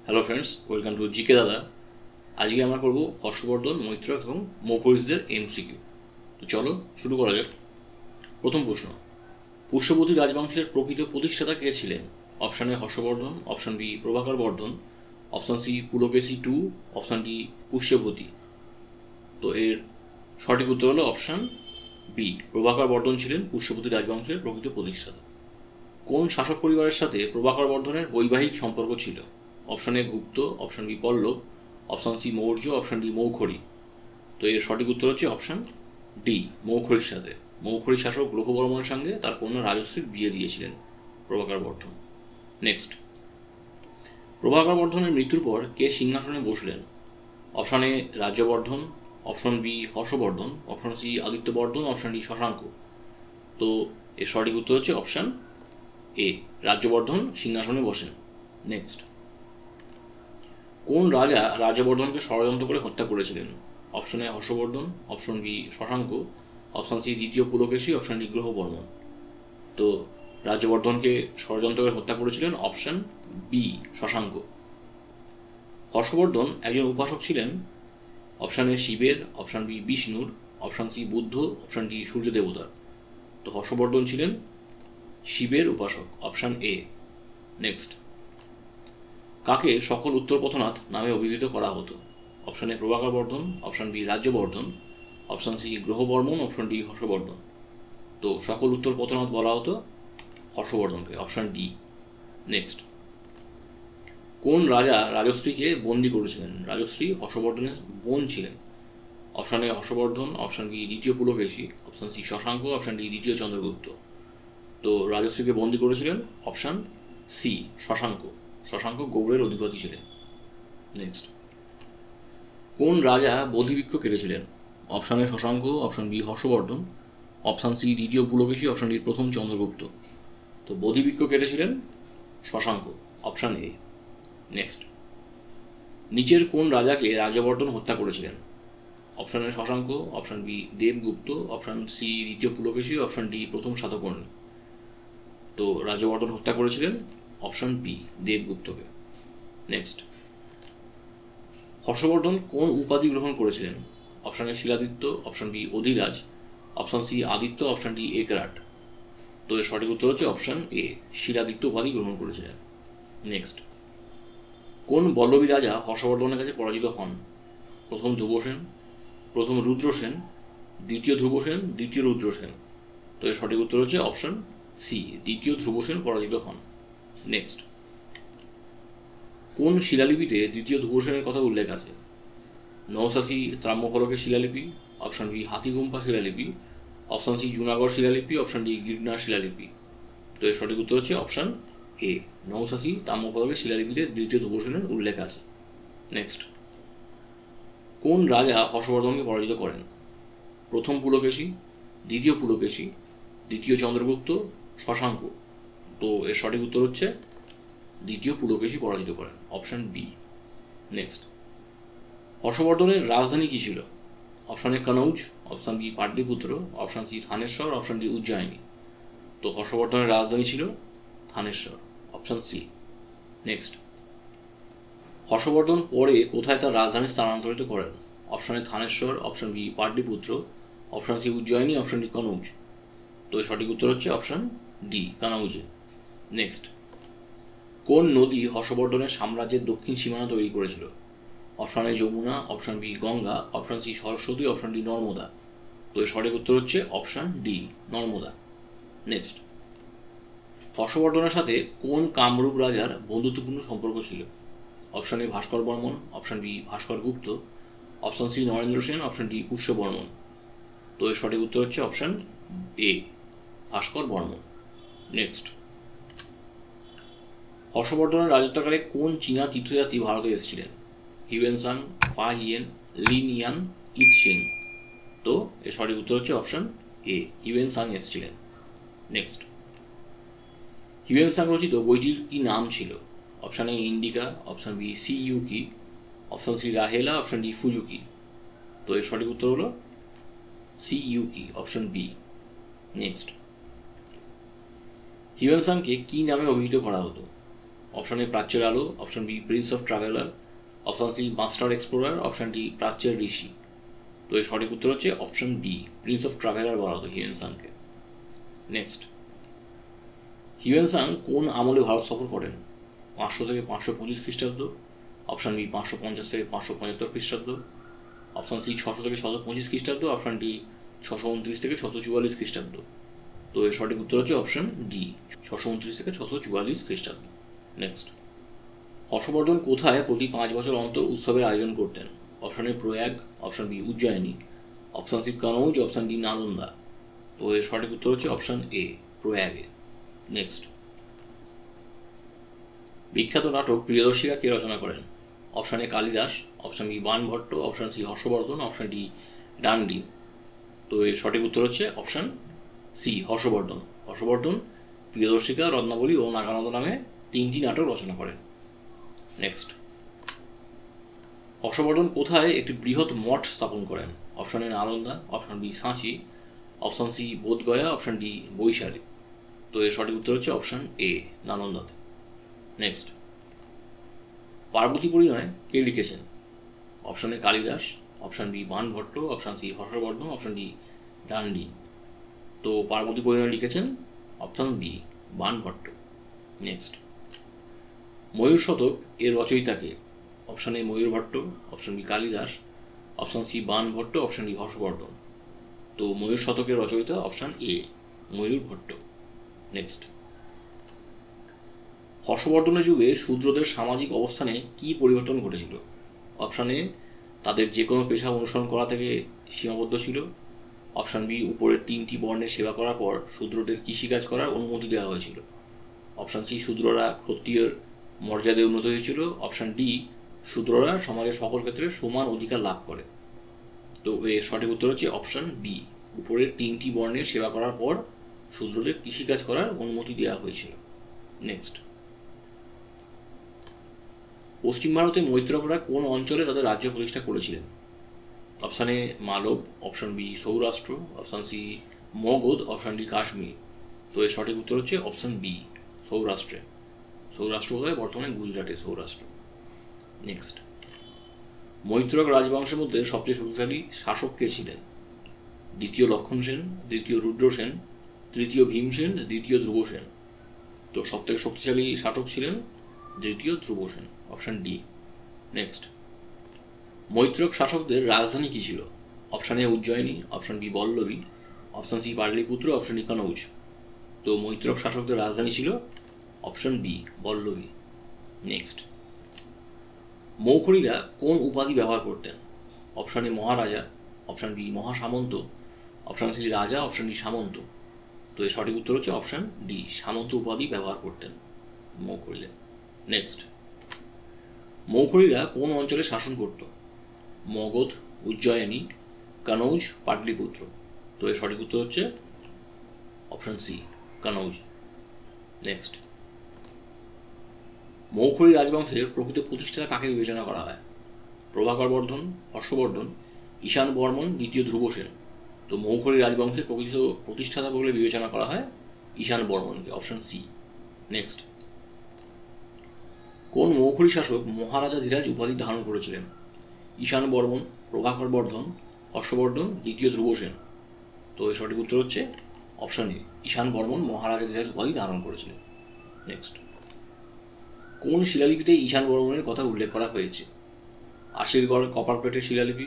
Hello friends, welcome to GK দাদা। আজকে আমরা করব হর্ষবর্ধন, মৈত্রক এবং মৌখরিসদের এমসিকিউ। তো চলো শুরু করা যাক। প্রথম প্রশ্ন, পুষ্যবতী রাজবংশের প্রকৃত প্রতিষ্ঠাতা কে ছিলেন? Option A Harshavardhana, option B Prabhakar Vardhana, option C Pulakeshi two, option D Pushyavati. তো এর সঠিক উত্তর হলো অপশান বি, প্রভাকর বর্ধন ছিলেন পুষ্যবতী রাজবংশের প্রকৃত প্রতিষ্ঠাতা। কোন শাসক পরিবারের সাথে প্রভাকর বর্ধনের বৈবাহিক সম্পর্ক ছিল? Option A Gupta, option B Pallava, option C Maurya, option D Maukhari. তো এর সঠিক উত্তর হচ্ছে অপশান ডি, মৌখরীর সাথে। মৌখরী শাসক গ্রহবর্মনের সঙ্গে তার কন্যা রাজশ্রীর বিয়ে দিয়েছিলেন প্রভাকর বর্ধন। নেক্সট, প্রভাকর বর্ধনের মৃত্যুর পর কে সিংহাসনে বসলেন? Option A Rajyavardhana, option B Harshavardhana, option C Adityavardhana, option D Shashanka. তো এর সঠিক উত্তর হচ্ছে অপশান এ, রাজ্যবর্ধন সিংহাসনে বসেন। নেক্সট, কোন রাজা রাজ্যবর্ধনকে ষড়যন্ত্র করে হত্যা করেছিলেন? Option A Harshavardhana, option B Shashanka, option C দ্বিতীয় পুলকেশী, অপশন ডি গ্রহবর্মন। তো রাজ্যবর্ধনকে ষড়যন্ত্র করে হত্যা করেছিলেন অপশন বি শশাঙ্ক। হর্ষবর্ধন একজন উপাসক ছিলেন। অপশান এ শিবের, অপশান বি বিষ্ণুর, option C Buddha, option D Surya দেবতার। তো হর্ষবর্ধন ছিলেন শিবের উপাসক, অপশান এ। নেক্সট, কাকে সকল উত্তরপথনাথ নামে অভিহিত করা হতো? Option A Prabhakar Vardhana, option B Rajyavardhana, option C Grahavarman, option D Harshavardhana. তো সকল উত্তরপথনাথ বলা হতো হর্ষবর্ধনকে, অপশান ডি। নেক্সট, কোন রাজা রাজশ্রীকে বন্দি করেছিলেন? রাজশ্রী হর্ষবর্ধনের বোন ছিলেন। Option A Harshavardhana, option B দ্বিতীয় Pulakeshi, option C Shashanka, option D দ্বিতীয় চন্দ্রগুপ্ত। তো রাজশ্রীকে বন্দি করেছিলেন অপশান সি শশাঙ্ক। শশাঙ্ক গৌড়ের অধিপতি ছিলেন। নেক্সট, কোন রাজা বোধিবৃক্ষ কেটেছিলেন? Option A Shashanka, option B Harshavardhana, option C দ্বিতীয় পুলকেশী, অপশান ডি প্রথম চন্দ্রগুপ্ত। তো বোধিবৃক্ষ কেটেছিলেন শশাঙ্ক, অপশান এ। নেক্সট, নিচের কোন রাজাকে রাজ্যবর্ধন হত্যা করেছিলেন? Option A Shashanka, option B Devagupta, option C দ্বিতীয় পুলকেশী, অপশান ডি প্রথম সাতকর্ণী। তো রাজ্যবর্ধন হত্যা করেছিলেন অপশান বি দেবগুপ্তকে। নেক্সট, হর্ষবর্ধন কোন উপাধি গ্রহণ করেছিলেন? Option A Shiladitya, option B Adhiraja, option C Aditya, option D Ekarat. তো এর সঠিক উত্তর হচ্ছে অপশান এ, শিলাদিত্য উপাধি গ্রহণ করেছিলেন। নেক্সট, কোন বল্লভী রাজা হর্ষবর্ধনের কাছে পরাজিত হন? প্রথম ধ্রুবসেন, প্রথম রুদ্রসেন, দ্বিতীয় ধ্রুবসেন, দ্বিতীয় রুদ্রসেন। তো এর সঠিক উত্তর হচ্ছে অপশান সি, দ্বিতীয় ধ্রুবসেন পরাজিত হন। নেক্সট, কোন শিলালিপিতে দ্বিতীয় ধ্রুবসেনের কথা উল্লেখ আছে? নৌসাসি ত্রাম্যফলকের শিলালিপি, অপশান বি হাতিগুম্পা শিলালিপি, অপশান সি জুনাগড় শিলালিপি, অপশান ডি গিরনার শিলালিপি। তো এর সঠিক উত্তর হচ্ছে অপশান এ, নৌসাসি ত্রাম্যফলকের শিলালিপিতে দ্বিতীয় ধ্রুবসেনের উল্লেখ আছে। নেক্সট, কোন রাজা হর্ষবর্ধনকে পরাজিত করেন? প্রথম পুলকেশী, দ্বিতীয় পুলকেশী, দ্বিতীয় চন্দ্রগুপ্ত, শশাঙ্ক। তো এর সঠিক উত্তর হচ্ছে দ্বিতীয় পুলকেশী পরাজিত করেন, অপশান বি। নেক্সট, হর্ষবর্ধনের রাজধানী কী ছিল? Option A Kannauj, option B Pataliputra, option C Thanesar, option D Ujjain. তো হর্ষবর্ধনের রাজধানী ছিল Thanesar, option C. Next, Harshavardhana পরে কোথায় তার রাজধানী স্থানান্তরিত করেন? Option A Thanesar, option B Pataliputra, option C Ujjain, option D Kannauj. তো সঠিক উত্তর হচ্ছে অপশান ডি, কনৌজে। নেক্সট, কোন নদী হর্ষবর্ধনের সাম্রাজ্যের দক্ষিণ সীমানা তৈরি করেছিল? Option A Yamuna, option B Ganga, option C Saraswati, option D Narmada. তো এর সঠিক উত্তর হচ্ছে অপশান ডি, নর্মদা। নেক্সট, হর্ষবর্ধনের সাথে কোন কামরূপ রাজার বন্ধুত্বপূর্ণ সম্পর্ক ছিল? Option A Bhaskar Varman, option B Bhaskar Gupta, option C Narendra Sen, option D Pushya Varman. তো এর সঠিক উত্তর হচ্ছে option A, Bhaskar Varman. Next, হর্ষবর্ধনের রাজত্বকালে কোন চীনা তীর্থযাত্রী ভারতে এসেছিলেন? হিউয়েনসাং, ফা হিয়েন, লিন ইয়ান, ইৎসিং। তো এর সঠিক উত্তর হচ্ছে অপশান এ, হিউয়েনসাং এসেছিলেন। নেক্সট, হিউয়েনসাং রচিত বইটির কি নাম ছিল? Option A Indica, option B Si Yuki, option C Rihla, option D ফুজুকি। তো এর সঠিক উত্তর হলো Si Yuki, option B. Next, হিউয়েনসাংকে কি নামে অভিহিত করা হতো? অপশন এ প্রাচ্যের আলো, option B prince of traveller, option C master explorer, option D প্রাচ্যের ঋষি। তো এর সঠিক উত্তর হচ্ছে option B, prince of traveller বলা হতো হিউয়েন-সাংকে। নেক্সট, হিউয়েন-সাং কোন আমলে ভারত সফর করেন? 500 থেকে 525 খ্রিস্টাব্দ, অপশন বি 550 থেকে 575 খ্রিস্টাব্দ, অপশন সি 600 থেকে 625 খ্রিস্টাব্দ, অপশন ডি 629 থেকে 644 খ্রিস্টাব্দ। তো এর সঠিক উত্তর হচ্ছে অপশন ডি, 629 থেকে 644 খ্রিস্টাব্দ। নেক্সট, হর্ষবর্ধন কোথায় প্রতি 5 বছর অন্তর উৎসবের আয়োজন করতেন? Option A Prayag, option B Ujjain, option C Kannauj, option D Nalanda. তো এর সঠিক উত্তর হচ্ছে অপশন এ, প্রয়াগে। নেক্সট, বিখ্যাত নাটক প্রিয়দর্শিকা কে রচনা করেন? Option A Kalidasa, option B Banabhatta, option C Harshavardhana, option D Dandi. তো এর সঠিক উত্তর হচ্ছে অপশন সি, হর্ষবর্ধন। হর্ষবর্ধন প্রিয়দর্শিকা, রত্নাবলী ও নাগানন্দ নামে 3টি নাটক রচনা করেন। নেক্সট, হর্ষবর্ধন কোথায় একটি বৃহৎ মঠ স্থাপন করেন? Option A Nalanda, option B সাঁচি, option C Bodhgaya, option D Vaishali. তো এর সঠিক উত্তর হচ্ছে অপশন এ, নালন্দাতে। নেক্সট, পার্বতী পরিণয় কে লিখেছেন? Option A Kalidasa, option B Banabhatta, option C Harshavardhana, option D Dandi. তো পার্বতী পরিণয় লিখেছেন option B, Banabhatta. Next, Mayur Shataka এর রচয়িতাকে? Option A Mayur Bhatta, option B Kalidasa, option C Banabhatta, option D Harshavardhana. তো ময়ূর শতকের রচয়িতা option A, Mayur Bhatta. Next, হর্ষবর্ধনের যুগে শূদ্রদের সামাজিক অবস্থানে কী পরিবর্তন ঘটেছিল? অপশন এ তাদের যে কোনো পেশা অনুসরণ করা থেকে সীমাবদ্ধ ছিল, অপশন বি উপরের 3টি বর্ণের সেবা করার পর শূদ্রদের কৃষিকাজ করার অনুমতি দেওয়া হয়েছিল, অপশন সি শূদ্ররা ক্ষত্রিয়ের মর্যাদায় উন্নত হয়েছিল, অপশন ডি শূদ্ররা সমাজের সকল ক্ষেত্রে সমান অধিকার লাভ করে। তো এর সঠিক উত্তর হচ্ছে অপশন বি, উপরের 3টি বর্ণের সেবা করার পর শূদ্রদের কৃষিকাজ করার অনুমতি দেওয়া হয়েছিল। নেক্সট, পশ্চিম ভারতে মৈত্রকরা কোন অঞ্চলে তাদের রাজ্য প্রতিষ্ঠা করেছিলেন? Option A Malwa, option B Saurashtra, option C Magadha, option D Kashmir. তো এর সঠিক উত্তর হচ্ছে অপশন বি, সৌরাষ্ট্রে। সৌরাষ্ট্র বোধহয় বর্তমানে গুজরাটে সৌরাষ্ট্র। নেক্সট, মৈত্রক রাজবংশের মধ্যে সবচেয়ে শক্তিশালী শাসক কে ছিলেন? দ্বিতীয় লক্ষণ সেন, দ্বিতীয় রুদ্র সেন, তৃতীয় ভীম সেন, দ্বিতীয় ধ্রুব সেন। তো সবথেকে শক্তিশালী শাসক ছিলেন দ্বিতীয় Dhruva Sena, option D. Next, Maitraka শাসকদের রাজধানী কী ছিল? Option A Ujjayini, option B Vallabhi, option C Pataliputra, option D Kannauj. তো মৈত্রক শাসকদের রাজধানী ছিল অপশন বি, বল্লভী। নেক্সট, মৌখরীরা কোন উপাধি ব্যবহার করতেন? Option A Maharaja, option B Mahasamanta, option C Raja, option D Samanta. তো এর সঠিক উত্তর হচ্ছে অপশন ডি, সামন্ত উপাধি ব্যবহার করতেন মৌখরীরা। নেক্সট, মৌখরীরা কোন অঞ্চলে শাসন করত? মগধ, উজ্জয়িনী, কনৌজ, পাটলিপুত্র। তো এর সঠিক উত্তর হচ্ছে option C, Kannauj. Next, Maukhari রাজবংশের প্রকৃত প্রতিষ্ঠাতা কাকে বিবেচনা করা হয়? প্রভাকর বর্ধন, হর্ষবর্ধন, ঈশান বর্মন, দ্বিতীয় ধ্রুব সেন। তো মৌখরী রাজবংশের প্রকৃত প্রতিষ্ঠাতা বলে বিবেচনা করা হয় ঈশান বর্মনকে, অপশন সি। নেক্সট, কোন মৌখরী শাসক মহারাজা ধীরাজ উপাধি ধারণ করেছিলেন? ঈশান বর্মন, প্রভাকর বর্ধন, হর্ষবর্ধন, দ্বিতীয় ধ্রুব সেন। তো এর সঠিক উত্তর হচ্ছে অপশন এ, ঈশান বর্মন মহারাজা ধীরাজ উপাধি ধারণ করেছিলেন। নেক্সট, কোন শিলালিপিতে ঈশান বর্মনের কথা উল্লেখ করা হয়েছে? আশিরগড় কপারপেটের শিলালিপি,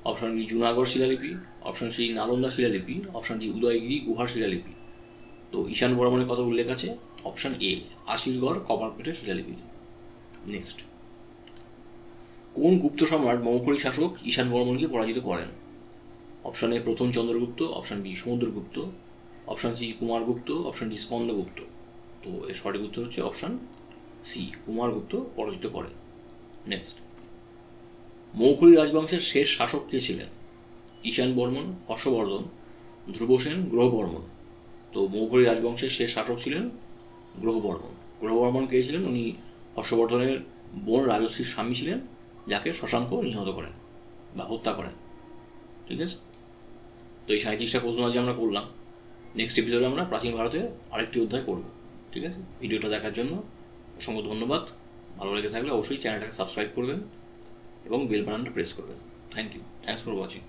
অপশন বি জুনাগড় শিলালিপি, অপশন সি নালন্দা শিলালিপি, অপশন ডি উদয়গিরি গুহার শিলালিপি। তো ঈশান বর্মনের কথা উল্লেখ আছে অপশন এ, আশিরগড় কপারপেটের শিলালিপিতে। নেক্সট, কোন গুপ্ত সম্রাট মৌখরী শাসক ঈশান বর্মনকে পরাজিত করেন? অপশন এ প্রথম Chandragupta, option B Samudragupta, option C Kumaragupta, option D Skandagupta. তো এর সঠিক উত্তর হচ্ছে অপশন সি, কুমারগুপ্ত পরাজিত করেন। নেক্সট, মৌখরী রাজবংশের শেষ শাসক কে ছিলেন? ঈশান বর্মন, হর্ষবর্ধন, ধ্রুবসেন, গ্রহবর্মন। তো মৌখরী রাজবংশের শেষ শাসক ছিলেন গ্রহবর্মন। গ্রহবর্মন কে ছিলেন? উনি হর্ষবর্ধনের বোন রাজশ্রীর স্বামী ছিলেন, যাকে শশাঙ্ক নিহত করেন বা হত্যা করেন। ঠিক আছে, তো এই 37টা প্রশ্ন আজ আমরা করলাম। নেক্সট এপিসোডে আমরা প্রাচীন ভারতের আরেকটি অধ্যায় করব। ঠিক আছে, ভিডিওটা দেখার জন্য অসংখ্য ধন্যবাদ। ভালো লেগে থাকলে অবশ্যই চ্যানেলটাকে সাবস্ক্রাইব করবেন এবং বেল বাটনটা প্রেস করবেন। Thank you, thanks for watching.